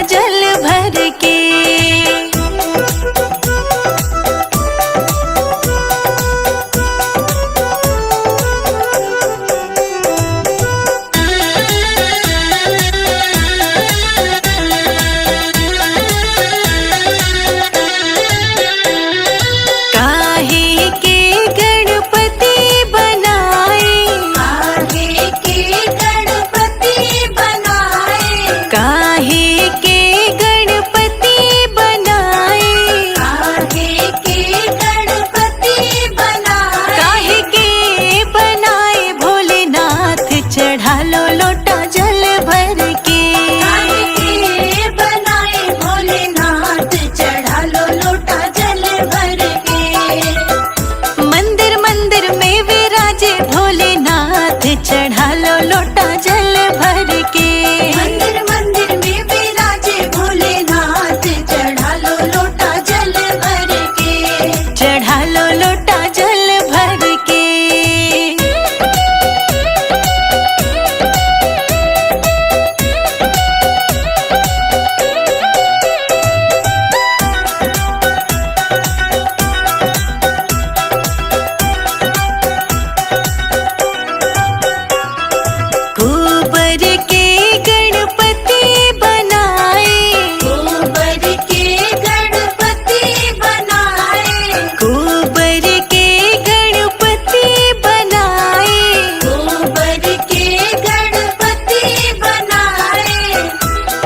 जल भर के। चढ़ा लो लोटा जल भर के। मंदिर मंदिर में विराजे भोलेनाथ, चढ़ा लो लोटा जल भर के। चढ़ा लो लोटा जल भर के।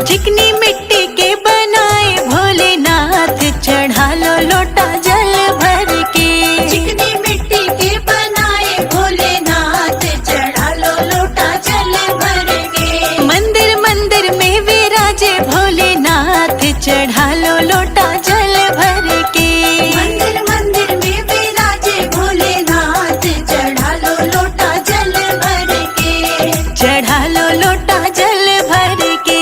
चिकनी मिट्टी के बनाए भोलेनाथ, चढ़ा लो लोटा जल भर के। चिकनी मिट्टी के बनाए भोलेनाथ, चढ़ा लो लोटा जल भर के। मंदिर मंदिर में विराजे भोलेनाथ, चढ़ा लो लोटा जल भर के। मंदिर मंदिर में विराजे भोलेनाथ, चढ़ा लो लोटा जल भर के। चढ़ा लो लोटा जल भर के।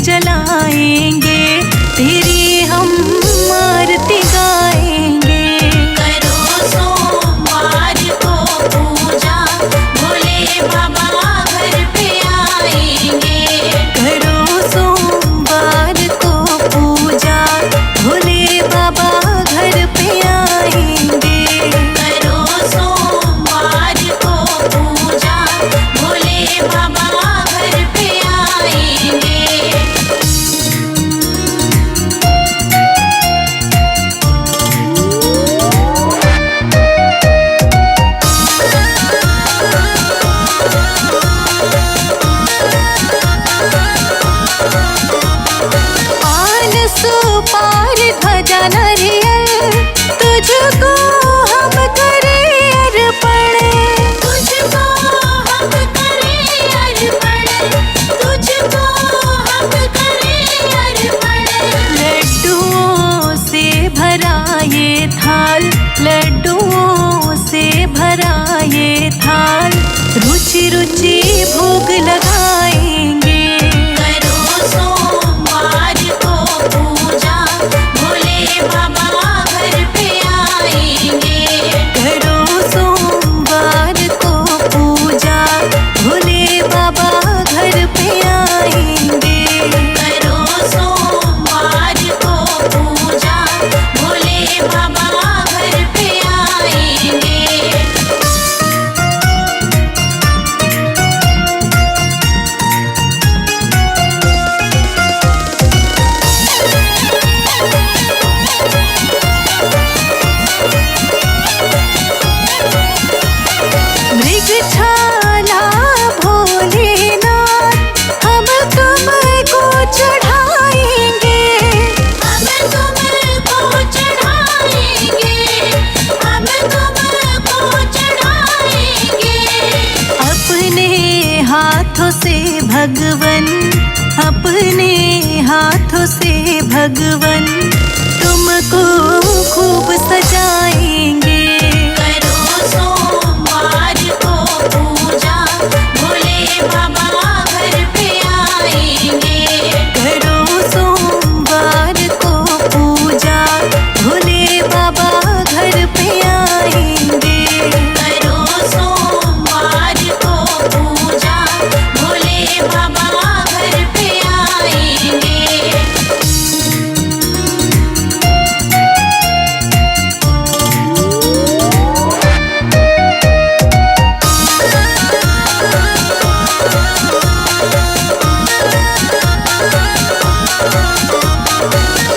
जलाएंगे, तेरी हम आरती गाएंगे। करो सोमवार को पूजा, भोले बाबा घर पे आएंगे। करो सोमवार को पूजा, भोले बाबा घर पे आएंगे। करो सोमवार को पूजा, भोले बाबा घर पे आएंगे। पान सुपार ध्वजा नारियल, तुझको हम करें अर्पण। तुझको हम करें अर्पण, तुझको हम करें अर्पण। लड्डुओं से भरा ये थाल, लड्डुओं से भरा ये थाल, रुचि रुचि भोग लगाएंगे। करो सोमवार को पूजा, भोले बाबा घर पे आएंगे। करो सोमवार को पूजा, भोले बाबा घर पे आएंगे। करो सोमवार को पूजा, भोले बाबा घर पे आएंगे। मृगछाला भोलेनाथ, हम तुमको चढ़ाएंगे। हम तुमको चढ़ाएंगे, हम तुमको चढ़ाएंगे। अपने हाथों से भगवन, अपने हाथों से भगवन, तुमको खूब सजाएंगे। करो सोमवार को पूजा, भोले बाबा घर पे आएंगे। करो सोमवार को पूजा, भोले बाबा घर पे आएंगे। करो सोमवार को पूजा, भोले बाबा घर पे आएंगे।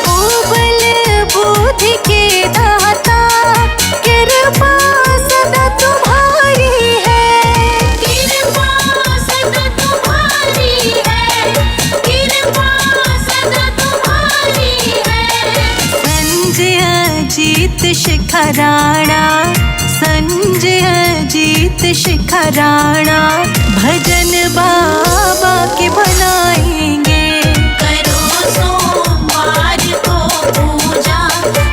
ओ बल बुद्धि के दाता, कृपा सदा तुम्हारी है। कृपा सदा तुम्हारी है, कृपा सदा तुम्हारी है। संजय जीत शिखा राणा, संजय जीत शिखा राणा, भजन बाबा के बनाएंगे। करो सोमवार को पूजा,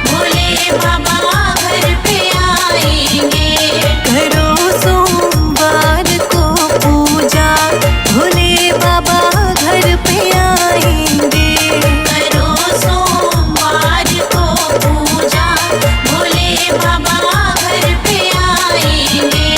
भोले बाबा घर पे आएंगे। करो सोमवार को पूजा, भोले बाबा घर पे आएंगे। करो सोमवार को पूजा, भोले बाबा घर पे आएंगे।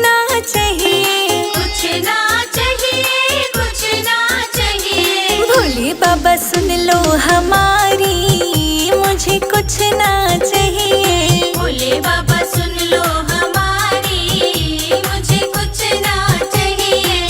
ना चाहिए, कुछ ना चाहिए, कुछ ना चाहिए। भोले बाबा सुन लो हमारी, मुझे कुछ ना चाहिए। भोले बाबा सुन लो हमारी, मुझे कुछ ना चाहिए।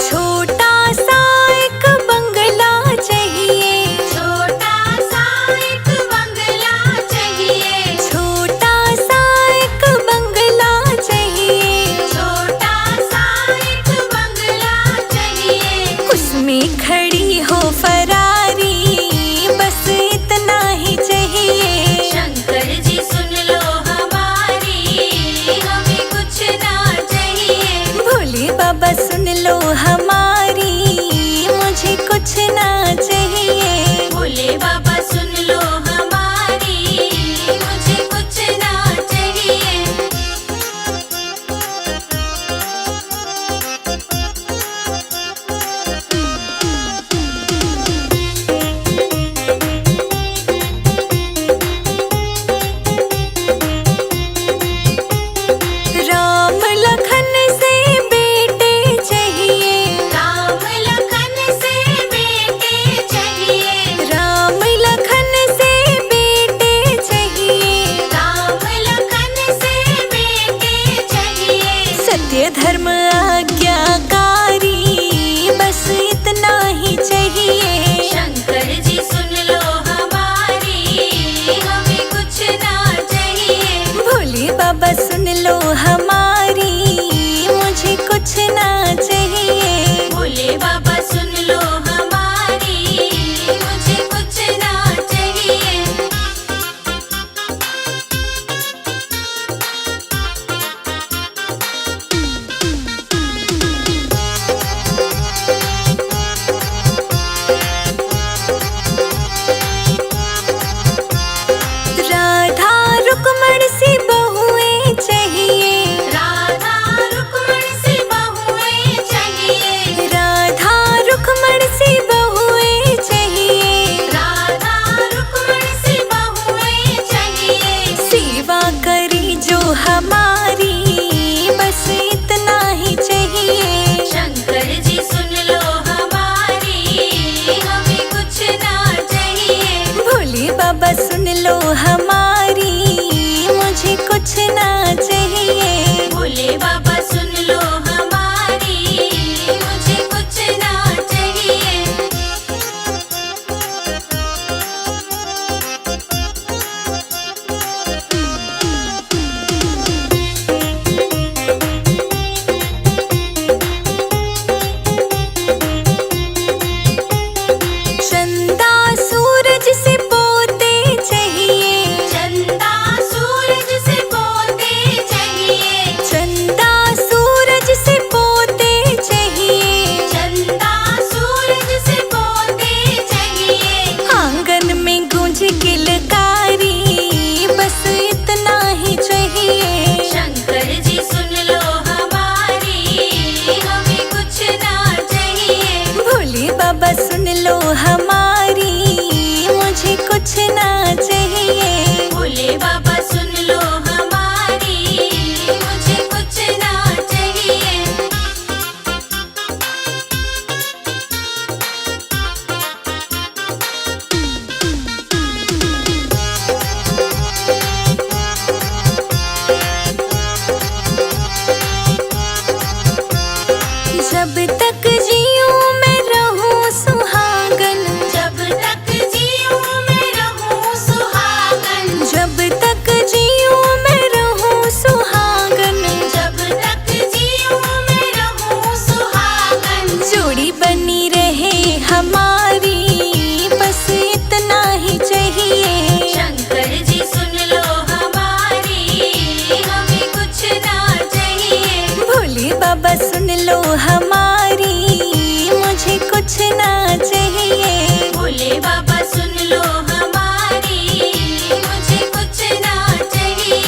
छोटा सा एक बंगला चाहिए, छोटा सा एक बंगला चाहिए। छोटा सा एक बंगला चाहिए, छोटा सा एक बंगला चाहिए। उसमें खड़ी हो फरारी, बस इतना ही चाहिए। शंकर जी सुन लो हमारी, हमें कुछ ना चाहिए। भोले बाबा सुन लो हमारी, मुझे कुछ ना चाहिए। भोले बाबा सुन लो हमारी, मुझे कुछ ना चाहिए। राम लखन से बेटे चाहिए, राम लखन से बेटे चाहिए। राम लखन से बेटे चाहिए। राम लखन से बेटे चाहिए। सत्य धर्म आज्ञाकारी, बस इतना ही चाहिए। शंकर जी सुन लो हमारी, हमें कुछ ना चाहिए। भोले बाबा सुन लो हमारी, मुझे कुछ ना चाहिए। भोले बाबा सुन लो हमारी, मुझे कुछ ना चाहिए। राधा रुक्मण सी बहुएं चाहिए, राधा रुक्मण सी बहुएं चाहिए। राधा रुक्मण सी बहुएं चाहिए। राधा रुक्मण सी बहुएं चाहिए। सेवा करी जो हमारी, बस इतना ही चाहिए। शंकर जी सुन लो हमारी, हमें कुछ ना चाहिए। भोले बाबा सुन लो हमारी, मुझे कुछ ना चाहिए। भोले बाबा सुन लो हमारी, मुझे कुछ ना चाहिए। चंदा सूरज से पोते चाहिए, चंदा सूरज से पोते चाहिए। चंदा सूरज से पोते चाहिए। चंदा सूरज से पोते चाहिए। आंगन में गूंज किलकारी, बस इतना ही चाहिए। शंकर जी सुन लो हमारी, हमें कुछ ना चाहिए। भोले बाबा सुन लो हमारी, मुझे कुछ ना चाहिए। भोले बाबा सुन लो हमारी, मुझे कुछ ना चाहिए। जब तक जीऊं मैं रहूं सुहागन, जब तक जीऊं मैं रहूं सुहागन। जब तक जीऊं मैं रहूं सुहागन। जब तक जीऊं मैं रहूं सुहागन। जोड़ी बनी रहे हमारी, बस इतना ही चाहिए। शंकर जी सुन लो हमारी, हमें कुछ ना चाहिए। भोले बाबा सुन लो हमारी, मुझे कुछ ना चाहिए। भोले बाबा सुन लो हमारी, मुझे कुछ ना चाहिए।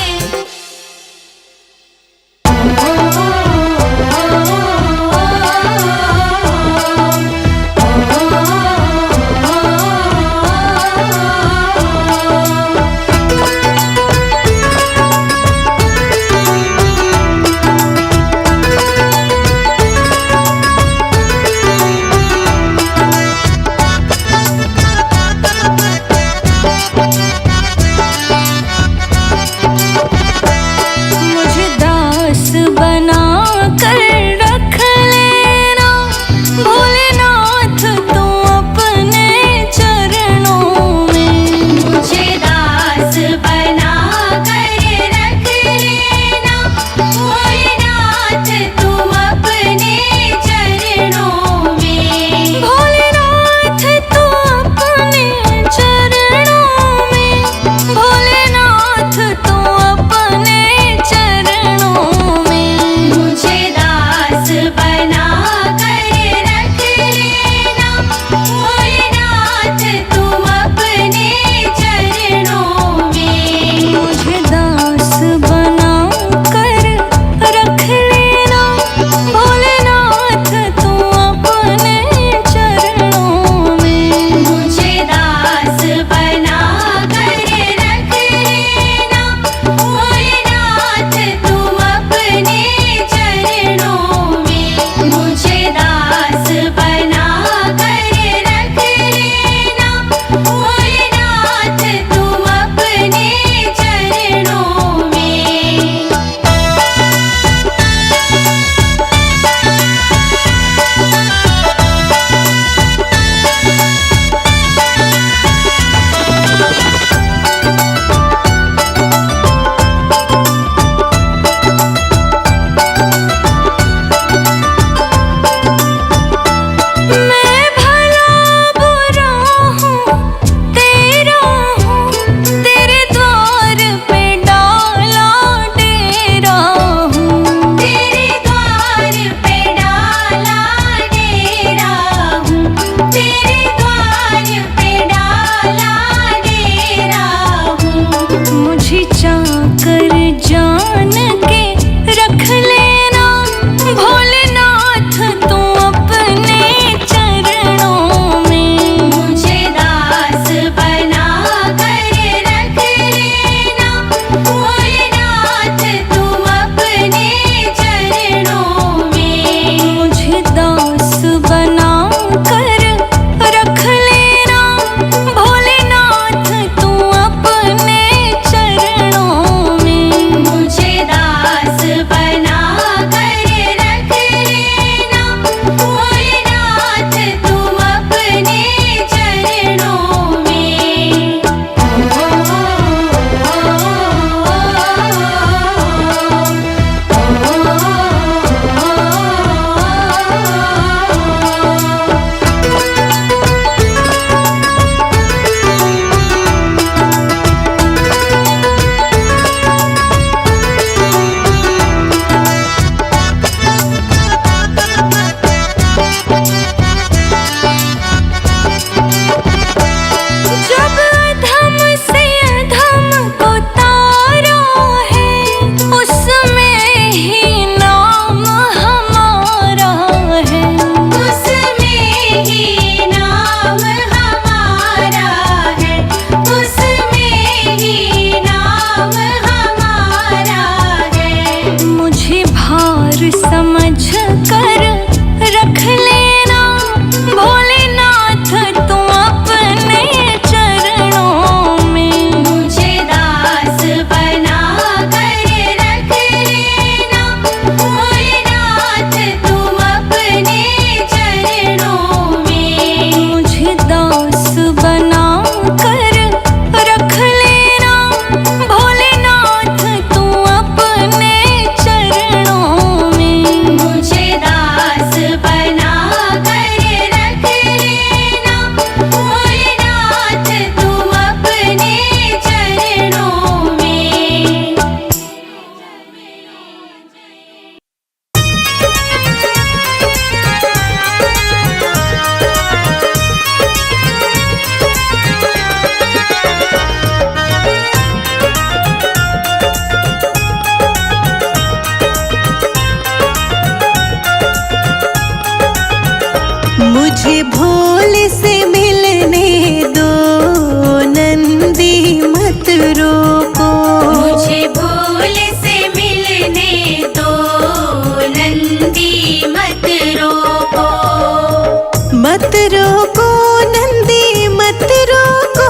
रोको नंदी मत रोको,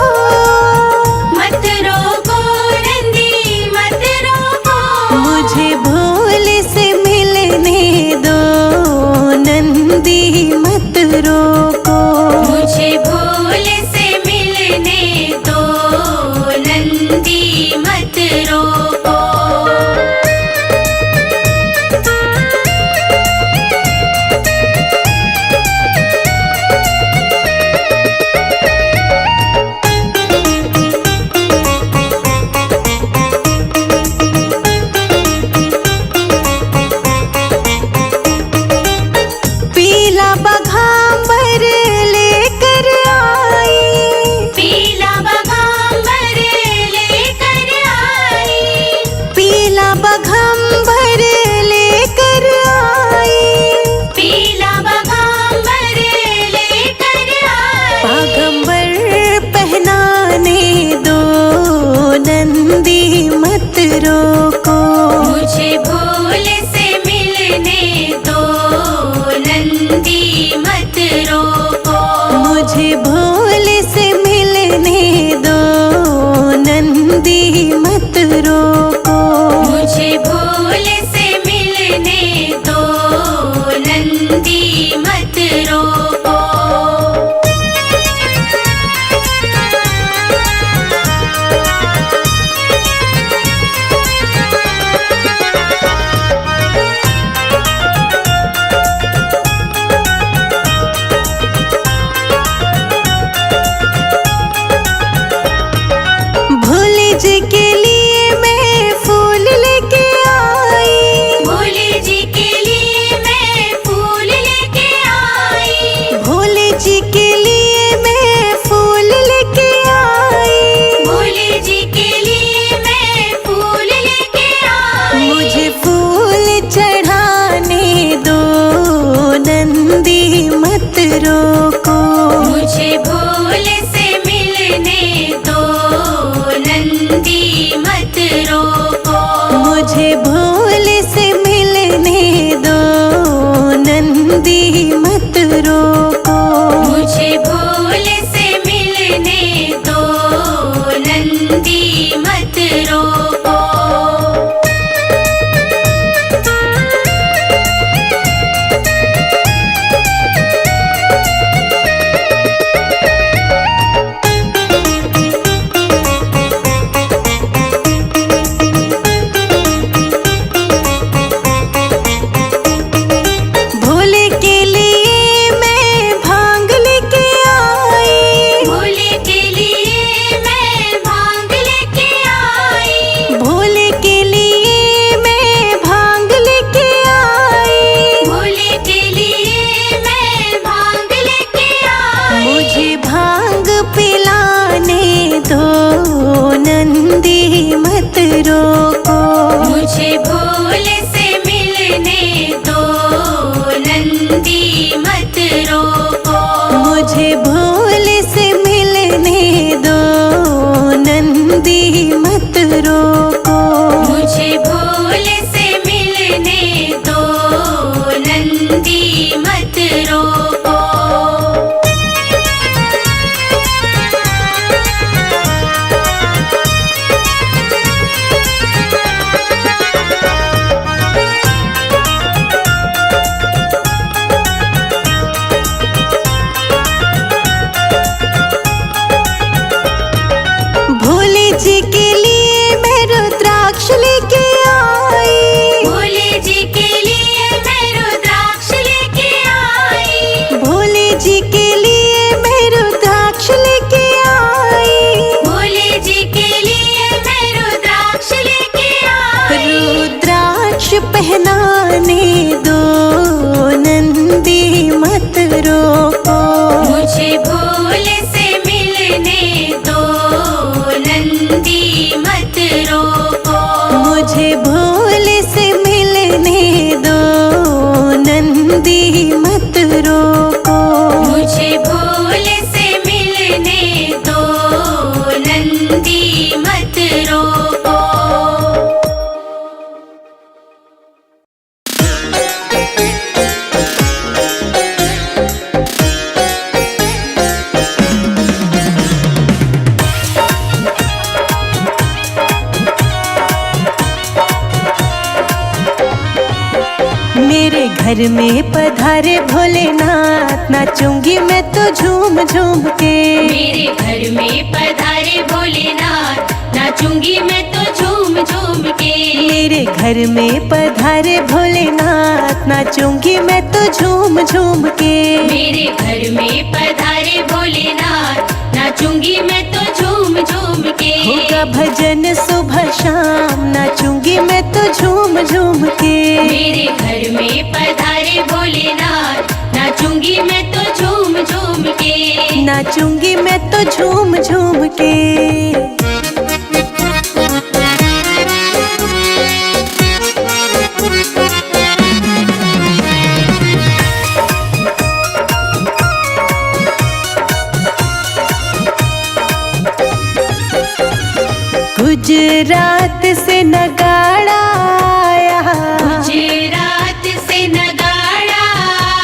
मत रोको नंदी मत रोको, मुझे भोले से मिलने दो नंदी मत रोको, मुझे भोले से मिलने दो नंदी मत रोको। पीला बघांबर लेकर आई, पीला बघांबर लेकर आई, पीला बघांबर लेकर आई, पीला बघांबर लेकर आई, बागंबर पहनाने दो नंदी मत रोको, मुझे भोले से मिलने दो नंदी मत रोको, मुझे भोले से मिलने दो नंदी मत रोको, मुझे भोले से मिलने दो नंदी मत रोको। भोले जी के लिए मैं फूल लेके आई, भोले जी के लिए मैं फूल लेके आई, भोले जी के लिए मैं फूल लेके आई, भोले जी के लिए मैं फूल लेके आई, मुझे फूल चढ़ाने दो नंदी मत रोको, मुझे भोले से मिलने दो नंदी मत रोको, मुझे भोले से मिलने दो नंदी मत रोको, मुझे भोले से मिलने दो नंदी मत रोको। भोले के लिए मैं भांग लेके आई, भोले के लिए मैं भांग लेके आई, भोले के लिए मैं भांग लेके आई, भोले के लिए मैं भांग लेके आई, मुझे भांग पिलाने दो नंदी मत रोको, मुझे भोले से मिलने दो नंदी मत रोको, मुझे भोले से मिलने दो नंदी मत रोको, मुझे भोले से मिलने दो नंदी मत रोको। भोले जी के लिए मैं रुद्राक्ष लेके आई, भोले जी के लिए मैं रुद्राक्ष लेके आई, भोले जी के लिए मैं रुद्राक्ष लेके आई, भोले जी के लिए मैं रुद्राक्ष लेके आई, रुद्राक्ष पहनाने दो नंदी मत रोको, मुझे भोले से मिलने दो नंदी मत रोको, मुझे भोले से मिलने दो नंदी मत रोको, मुझे भोले से मिलने दो नंदी मत रोको। मेरे घर में पधारे भोलेनाथ, नाचूंगी मैं तो झूम झूम के। मेरे घर में पधारे भोलेनाथ, नाचूंगी मैं तो झूम झूम के। मेरे घर में पधारे भोलेनाथ, नाचूंगी मैं तो झूम झूम के। मेरे घर में पधारे भोलेनाथ, नाचूंगी मैं तो झूम झूम के। होगा भजन सुबह शाम, नाचूंगी मैं तो झूम झूम के। मेरे घर में पधारे भोलेनाथ, नाचूंगी मैं तो झूम झूम के। नाचूंगी मैं तो झूम झूम के। गुजरात से नगाड़ा आया, गुजरात से नगाड़ा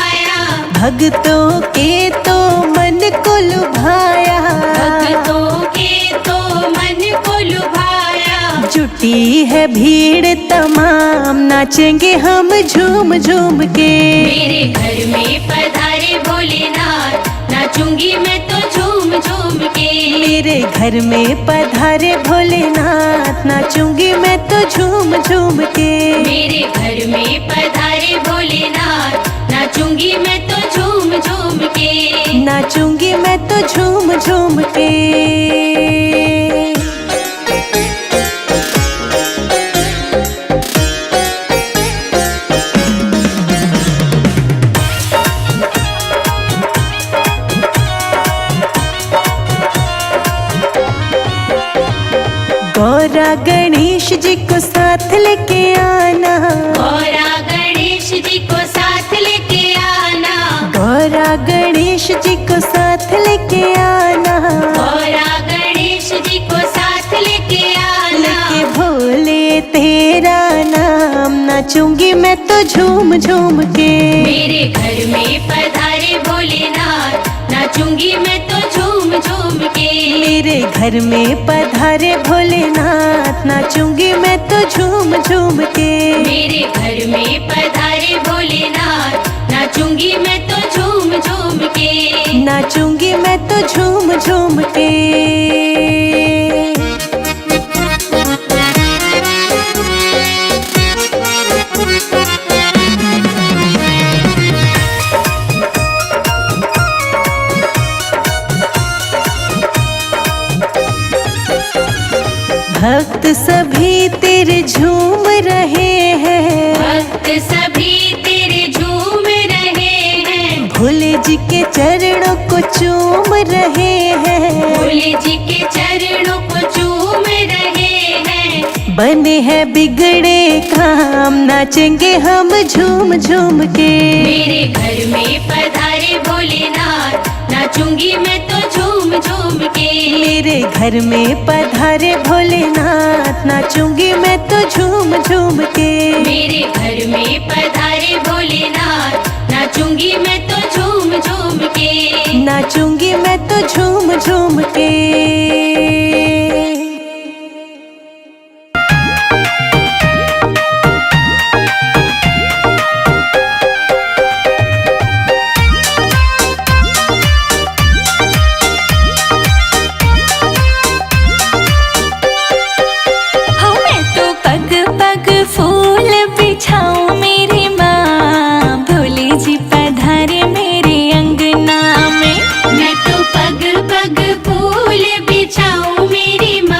आया। भक्तों के तो मन को लुभाया। भक्तों के तो मन को लुभाया। जुटी है भीड़ तमाम, नाचेंगे हम झूम झूम के। मेरे घर में पधारे भोलेनाथ, नाचूंगी मैं तो झूम झूम के। मेरे घर में पधारे भोलेनाथ, नाचूंगी मैं तो झूम झूम के। मेरे घर में पधारे भोलेनाथ, नाचूंगी मैं तो झूम झूम के। नाचूंगी मैं तो झूम झूम के। गौरा गणेश जी को साथ लेके आना। गौरा गणेश जी को साथ लेके आना। गौरा गणेश जी को साथ लेके आना। गौरा गणेश जी को साथ लेके आना। लेके भोले तेरा नाम, नाचूंगी मैं तो झूम झूम के। मेरे घर में पधारे भोलेनाथ, नाचूंगी मैं तो झूम झूम के। मेरे घर में पधारे भोलेनाथ, नाचूंगी मैं तो झूम झूम के। मेरे घर में पधारे भोलेनाथ, नाचूंगी मैं तो झूम झूम के। नाचूंगी मैं तो झूम झूम के। भक्त सभी तेरे झूम रहे हैं। भक्त सभी तेरे झूम रहे हैं। भोले जी के चरणों को चूम रहे हैं। भोले जी के चरणों को चूम रहे हैं। बने हैं बिगड़े काम, नाचेंगे हम झूम झूम के। मेरे घर में पधारे भोलेनाथ, नाचूंगी मैं तो झूम झूम के। मेरे घर में पधारे भोलेनाथ, नाचूंगी मैं तो झूम झूम के। मेरे घर में पधारे भोलेनाथ, नाचूंगी मैं तो झूम झूम के। नाचूंगी मैं तो झूम झूम के। मैं तो पग पग फूल बिछाऊं मेरी माँ।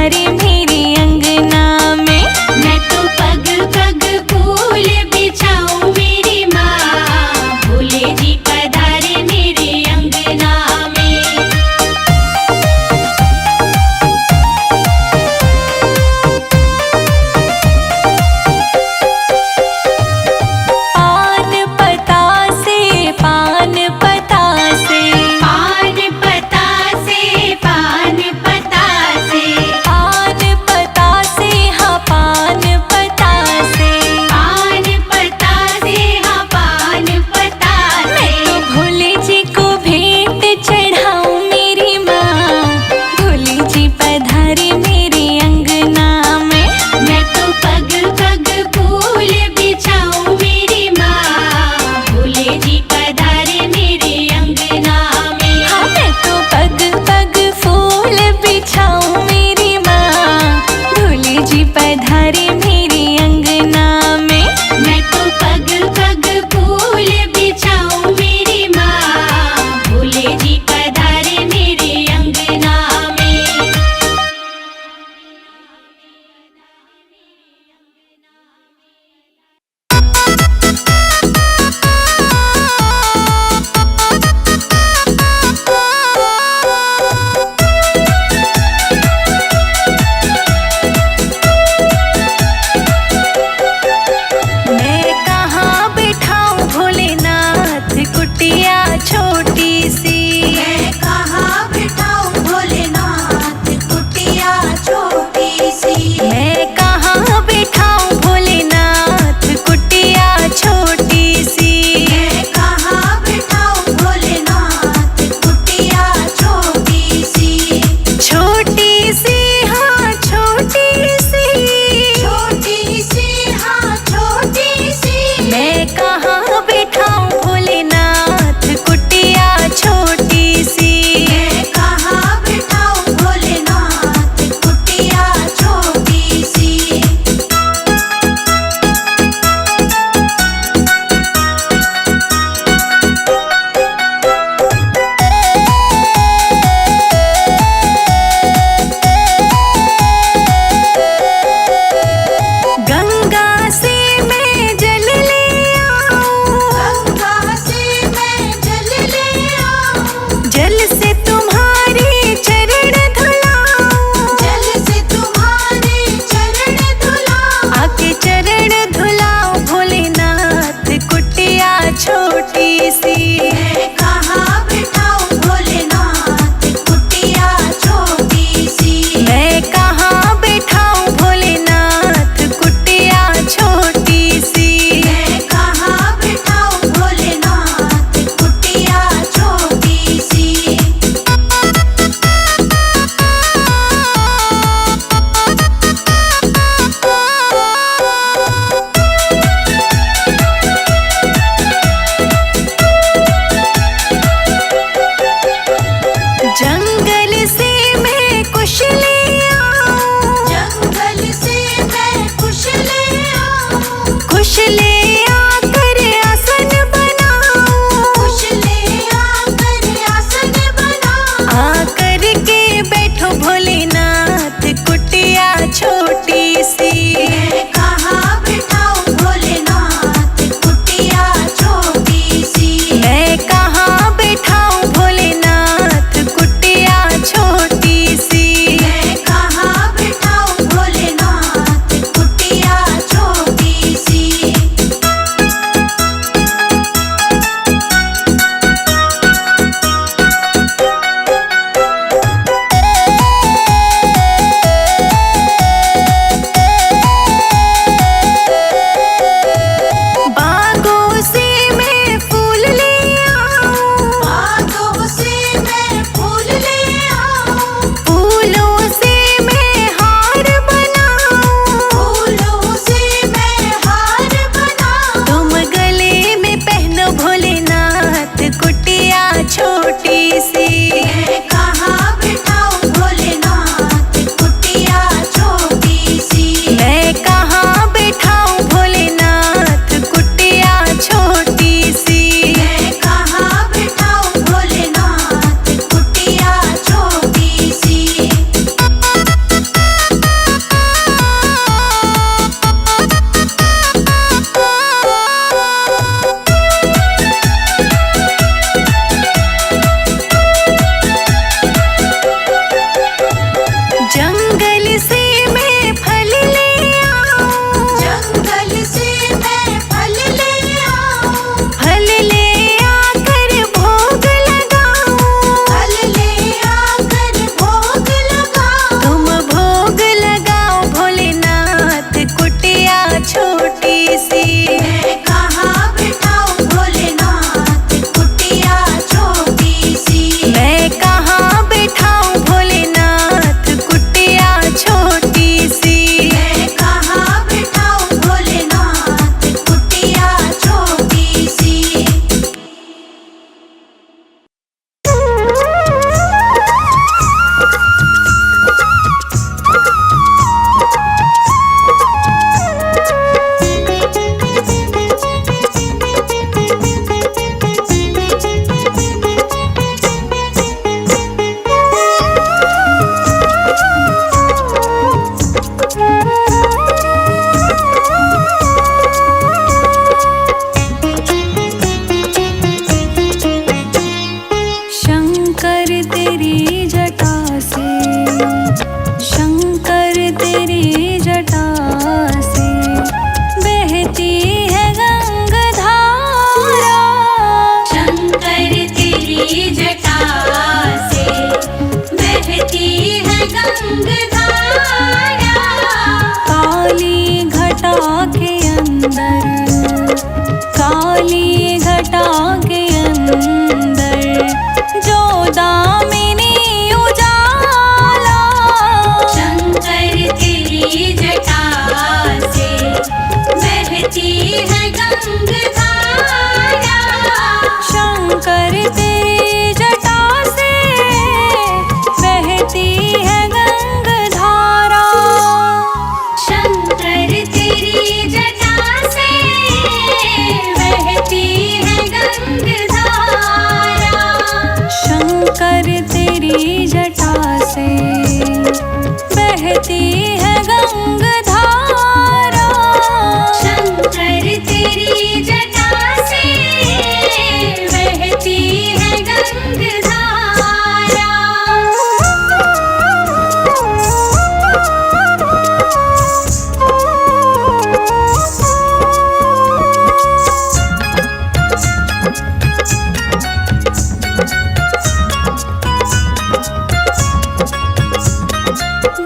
पधारे मेरे अंगना में। मैं तो पग पग फूल बिछाऊं मेरी माँ, भोले जी पधारे मेरे अंगना में। पान पता से पान पता से पान पता से पान पता से पान है गंगधारा। काली घटा के अंदर, काली घटा के अंदर जो दामिनी उजाला, शंकर तेरी जटा से बहती है गंगधारा। शंकर तेरी जटा से बहती है गंगधारा। शंकर तेरी जटा से बहती है गंगधारा। शंकर तेरी जटा से बहती है गंगधारा। शंकर तेरी जटा से बहती है गंगधारा।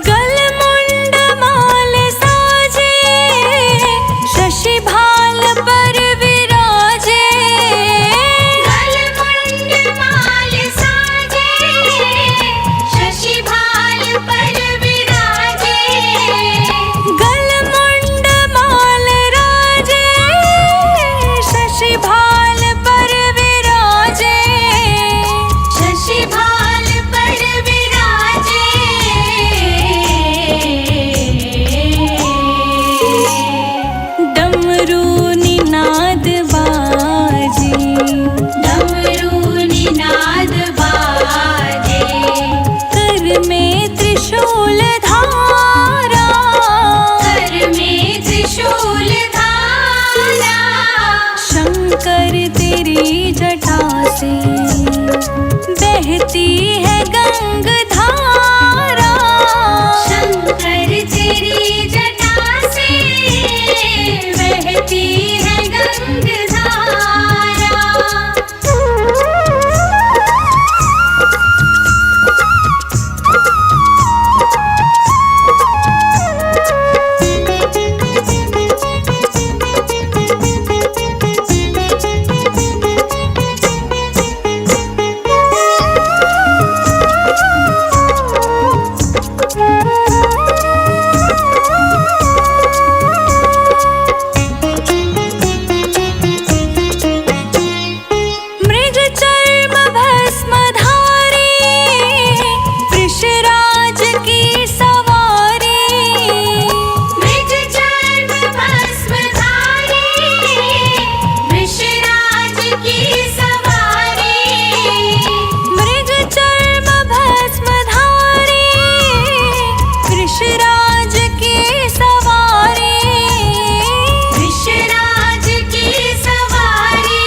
गलमुंड माल साजे, शशि भाल पर विराजे। गलमुंड माल साजे, शशि भाल पर विराजे। गलमुंड माल राजे, शशि भाल पर विराजे। शशि भाल पर विराजे। डमरू निनाद बाजे, डमरू निनाद बाजे। कर में त्रिशूल धारा। कर में त्रिशूल धारा। शंकर तेरी जटा से बहती है गंगधारा। शंकर तेरी जटा से बहती है गंगधारा। मृग चर्म भस्मधारी, वृषराज की सवारी। मृग चर्म भस्मधारी, वृषराज की सवारी। मृग चर्म भस्मधारी, वृषराज की सवारी। वृषराज की सवारी।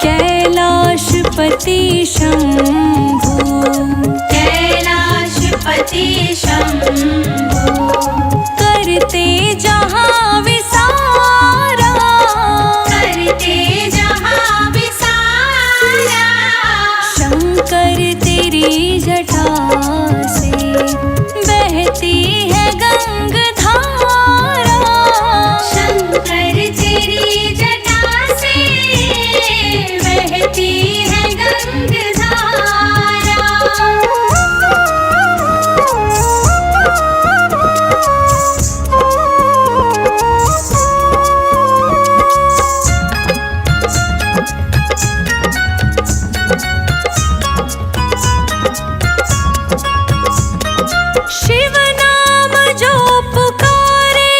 कैलाशपति शंभु, कैलाशपति शंभु। करते जहाँ विसारा। करते जहाँ विसारा। शंकर तेरी जटा से बहती है गंगधारा। शंकर तेरी जटा से बहती है गंगधारा। शिव नाम जो पुकारे,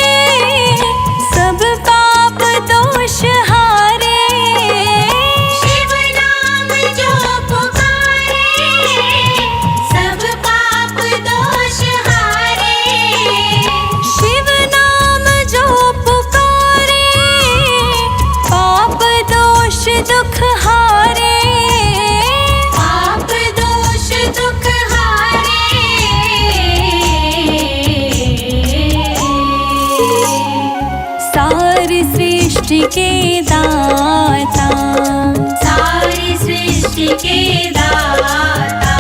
सब पाप दोष हारे। शिव नाम जो पुकारे, सब पाप दोष हारे। शिव नाम जो पुकारे, पाप दोष दुख हारे। पाप दोष दुख हारे। सारी सृष्टि के दाता, सारी सृष्टि के दाता।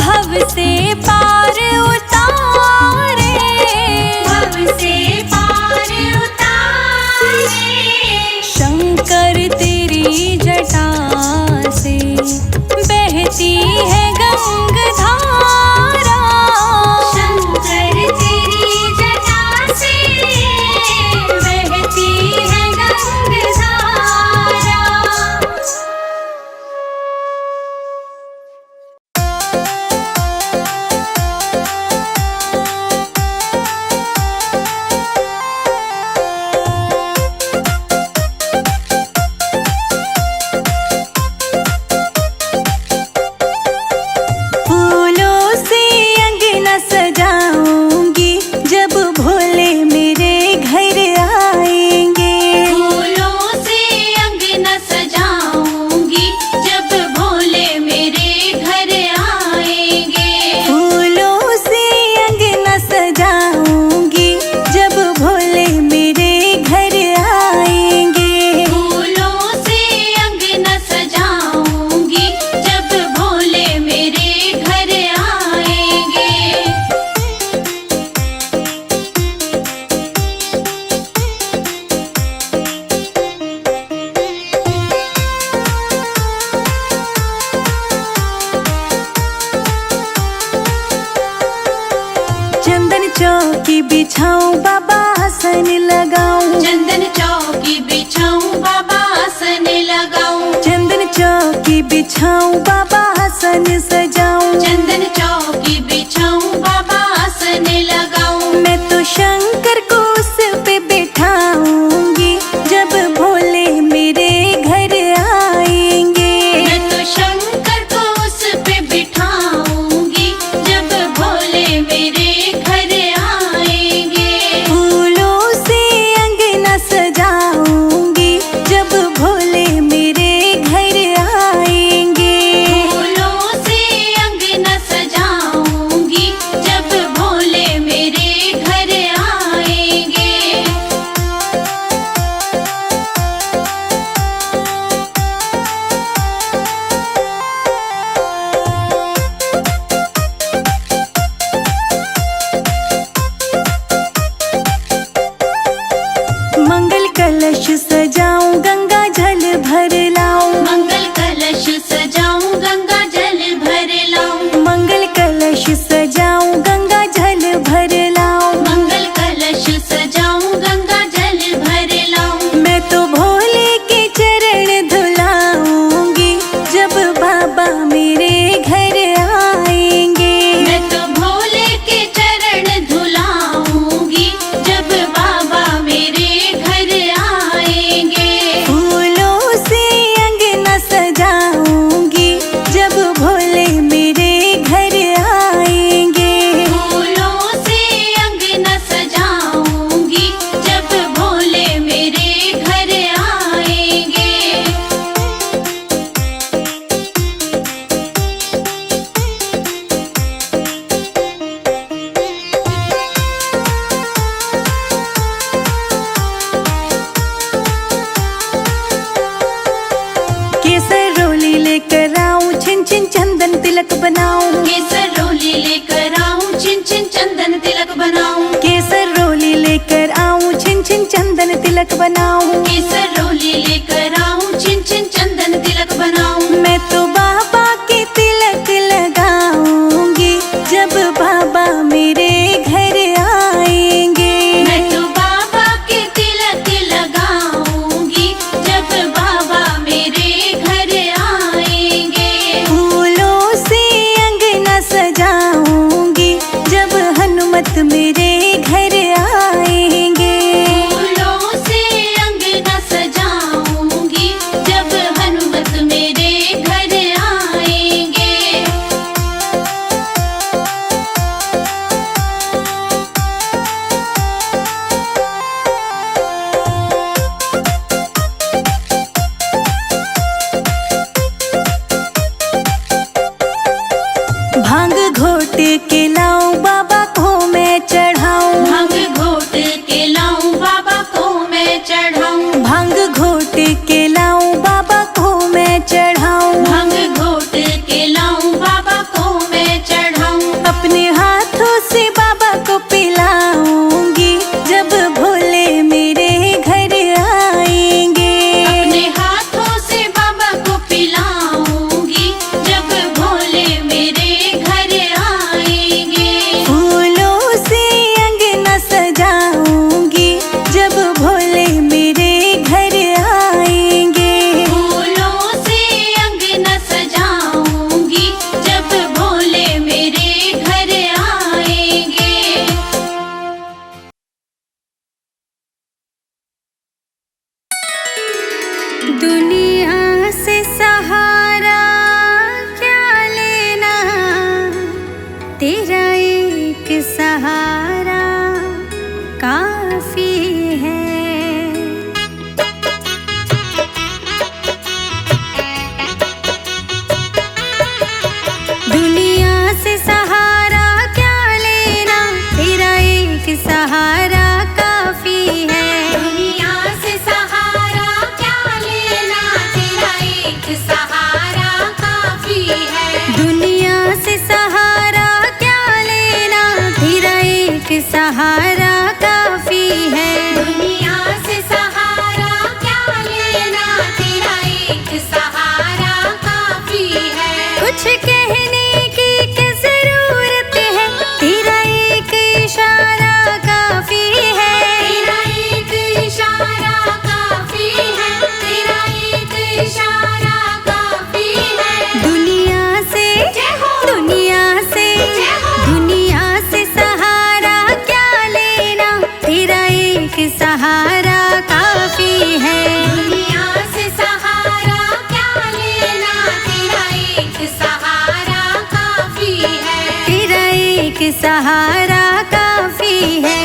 भव से पार उतारे, भव से पार उतारे, शंकर तेरी जटा से बहती है गंगधारा। शंकर तेरी जटा से बहती है गंगधारा। फूलों से अंगना सजाऊंगी जब भोले मेरे घर आएंगे। फूलों से अंगना सजाऊंगी जब भोले मेरे घर आएंगे। फूलों से अंगना सजाऊंगी जब भोले मेरे घर आएंगे। फूलों से अंगना सजाऊंगी जब भोले मेरे घर आएंगे। चंदन चौकी बिछाऊं बाबा आसन लगाऊं। चंदन चौकी बिछाऊं बाबा आसन लगाऊं। चंदन चौकी बिछाऊं बाबा आसन सजाऊं। चंदन चौकी बिछाऊं बाबा आसन लगाऊं। मैं तो शंकर को उस पे बिठाऊंगी जब भोले मेरे घर आएंगे। मैं तो शंकर को उस पे बिठाऊंगी जब भोले मेरे घर आएंगे। फूलों से अंगना सजाऊंगी जब भोले मेरे घर आएंगे। फूलों से अंगना सजाऊंगी जब भोले मेरे घर आएंगे। मंगल कलश सजाऊं गंगा जल भर लाऊं। मंगल कलश सजाऊं गंगा जल भर लाऊं। मंगल कलश सजाऊं गंगा जल भर लाऊं। मंगल कलश सजाऊं गंगा जल भर लाऊं। मैं तो भोले के चरण धुलाऊंगी जब बाबा मेरे घर आएंगे। मैं तो भोले के चरण धुलाऊंगी जब बाबा मेरे घर आएंगे। फूलों से अंगना सजाऊंगी जब भोले मेरे घर आएंगे। फूलों से अंगना सजाऊंगी जब भोले मेरे घर आएंगे। सहारा काफी है।